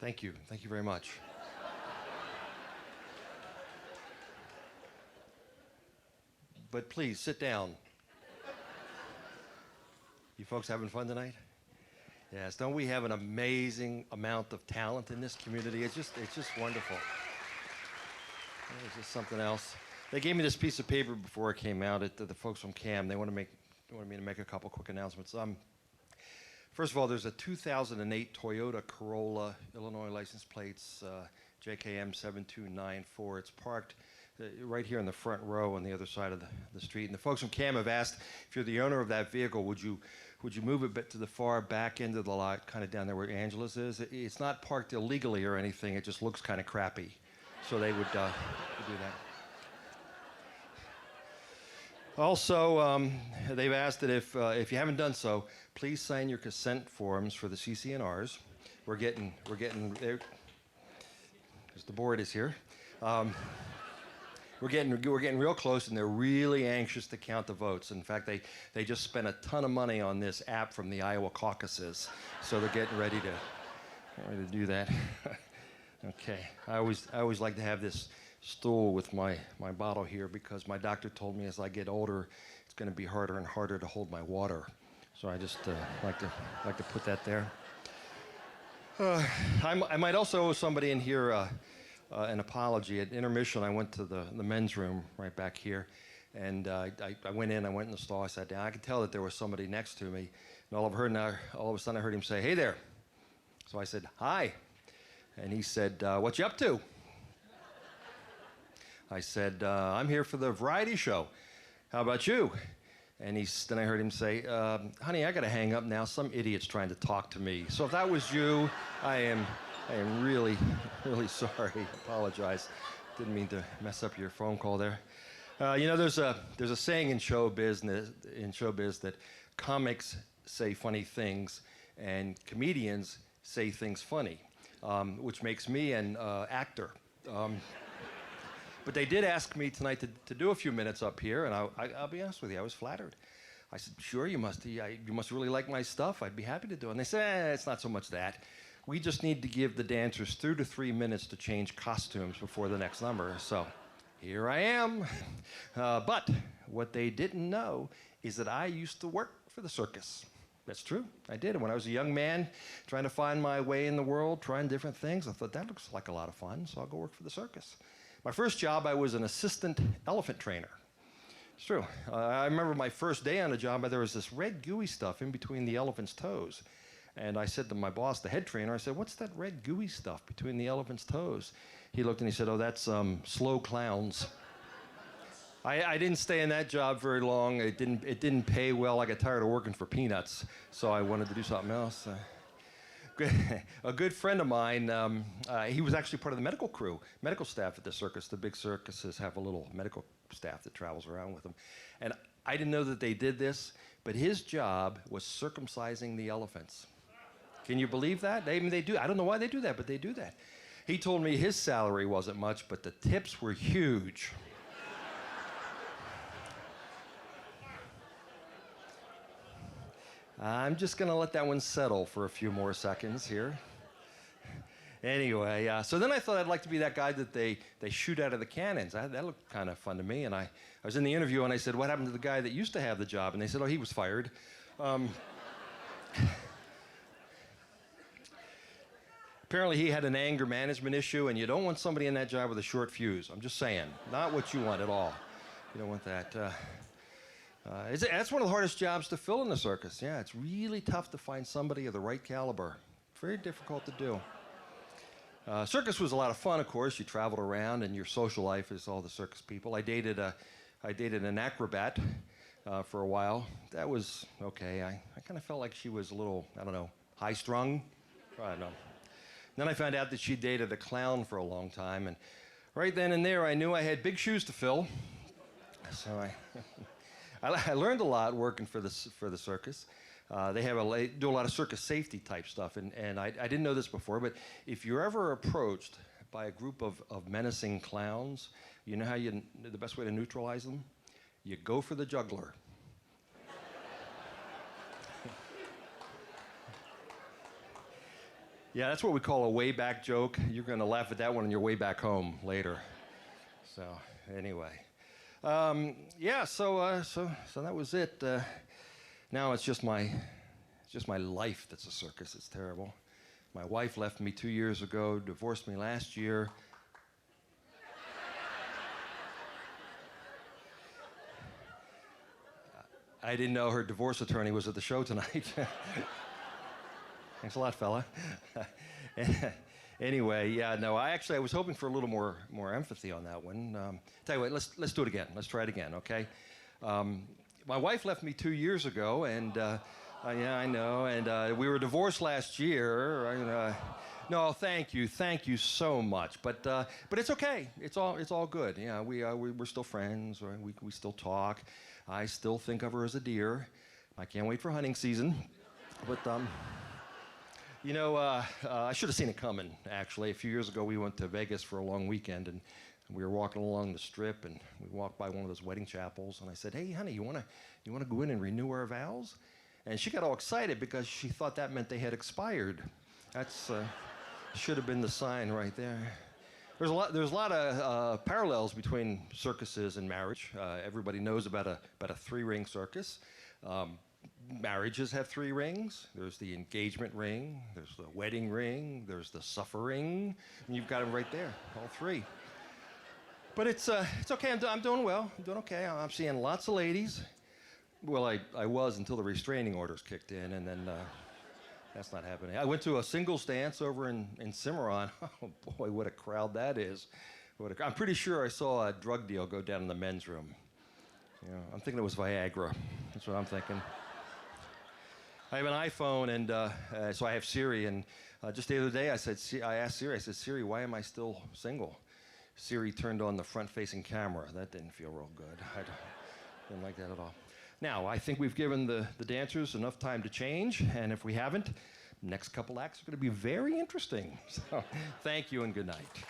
Thank you. Thank you very much. But please, sit down. You folks having fun tonight? Yes, don't we have an amazing amount of talent in this community? It's just wonderful. It's just something else. They gave me this piece of paper before I came out. The folks from CAM, they wanted me to make a couple quick announcements. First of all, there's a 2008 Toyota Corolla, Illinois license plates, JKM 7294. It's parked right here in the front row on the other side of the street. And the folks from CAM have asked, if you're the owner of that vehicle, would you move it a bit to the far back end of the lot, kind of down there where Angela's is? It's not parked illegally or anything. It just looks kind of crappy. So they would do that. Also, they've asked that if you haven't done so, please sign your consent forms for the CC&Rs. We're getting there. Because the board is here. We're getting real close, and they're really anxious to count the votes. In fact, they just spent a ton of money on this app from the Iowa caucuses, so they're getting ready to do that. Okay, I always like to have this stool with my bottle here because my doctor told me as I get older, it's going to be harder and harder to hold my water. So I just like to put that there. I might also owe somebody in here an apology. At intermission, I went to the men's room right back here, and I went in the stall, I sat down. I could tell that there was somebody next to me, and all of a sudden I heard him say, "Hey there." So I said, "Hi." And he said, "What you up to?" I said, "I'm here for the variety show. How about you?" And then I heard him say, "Honey, I got to hang up now. Some idiot's trying to talk to me. So if that was you, I am really, really sorry. Apologize. Didn't mean to mess up your phone call there." There's a saying in showbiz that comics say funny things and comedians say things funny, which makes me an actor. But they did ask me tonight to do a few minutes up here, and I'll be honest with you, I was flattered. I said, "Sure, you must really like my stuff. I'd be happy to do it." And they said, "It's not so much that. We just need to give the dancers 2 to 3 minutes to change costumes before the next number." So here I am. But what they didn't know is that I used to work for the circus. That's true. I did. When I was a young man trying to find my way in the world, trying different things, I thought that looks like a lot of fun, so I'll go work for the circus. My first job, I was an assistant elephant trainer. It's true. I remember my first day on the job, there was this red gooey stuff in between the elephant's toes. And I said to my boss, the head trainer, I said, "What's that red gooey stuff between the elephant's toes?" He looked and he said, "Oh, that's slow clowns." I didn't stay in that job very long. It didn't pay well. I got tired of working for peanuts, so I wanted to do something else. A good friend of mine, he was actually part of the medical staff at the circus. The big circuses have a little medical staff that travels around with them. And I didn't know that they did this, but his job was circumcising the elephants. Can you believe that? They do. I don't know why they do that, but they do that. He told me his salary wasn't much, but the tips were huge. I'm just going to let that one settle for a few more seconds here. Anyway, so then I thought I'd like to be that guy that they shoot out of the cannons. That looked kind of fun to me. And I was in the interview, and I said, "What happened to the guy that used to have the job?" And they said, "Oh, he was fired." Apparently, he had an anger management issue, and you don't want somebody in that job with a short fuse. I'm just saying. Not what you want at all. You don't want that. That's one of the hardest jobs to fill in the circus. Yeah, it's really tough to find somebody of the right caliber. Very difficult to do. Circus was a lot of fun, of course. You traveled around, and your social life is all the circus people. I dated an acrobat for a while. That was okay. I kind of felt like she was a little, I don't know, high-strung. I don't know. Then I found out that she dated a clown for a long time, and right then and there, I knew I had big shoes to fill. So I learned a lot working for the circus. They do a lot of circus safety type stuff, and I didn't know this before, but if you're ever approached by a group of menacing clowns, you know how the best way to neutralize them? You go for the juggler. Yeah, that's what we call a way back joke. You're going to laugh at that one on your way back home later. So, anyway. So that was it. Now it's just my life that's a circus. It's terrible. My wife left me 2 years ago, divorced me last year. I didn't know her divorce attorney was at the show tonight. Thanks a lot, fella. Anyway, yeah, no, I was hoping for a little more empathy on that one. Tell you what, let's do it again. Let's try it again, okay? My wife left me 2 years ago, and yeah, I know, and we were divorced last year. No, thank you so much, but it's okay. It's all good. Yeah, we're still friends. We still talk. I still think of her as a deer. I can't wait for hunting season, but. I should have seen it coming, actually. A few years ago, we went to Vegas for a long weekend, and we were walking along the Strip, and we walked by one of those wedding chapels, and I said, "Hey, honey, you wanna go in and renew our vows?" And she got all excited because she thought that meant they had expired. That's should have been the sign right there. There's a lot of parallels between circuses and marriage. Everybody knows about a three-ring circus. Marriages have 3 rings. There's the engagement ring, there's the wedding ring, there's the suffering, and you've got them right there, all 3. But it's okay. I'm doing well. I'm doing okay. I'm seeing lots of ladies. Well, I was until the restraining orders kicked in, and then that's not happening. I went to a singles dance over in Cimarron. Oh boy, what a crowd that is! I'm pretty sure I saw a drug deal go down in the men's room. I'm thinking it was Viagra. That's what I'm thinking. I have an iPhone, and so I have Siri, and just the other day I asked Siri, I said, "Siri, why am I still single?" Siri turned on the front-facing camera. That didn't feel real good. I didn't like that at all. Now, I think we've given the dancers enough time to change, and if we haven't, next couple acts are going to be very interesting. So, thank you and good night.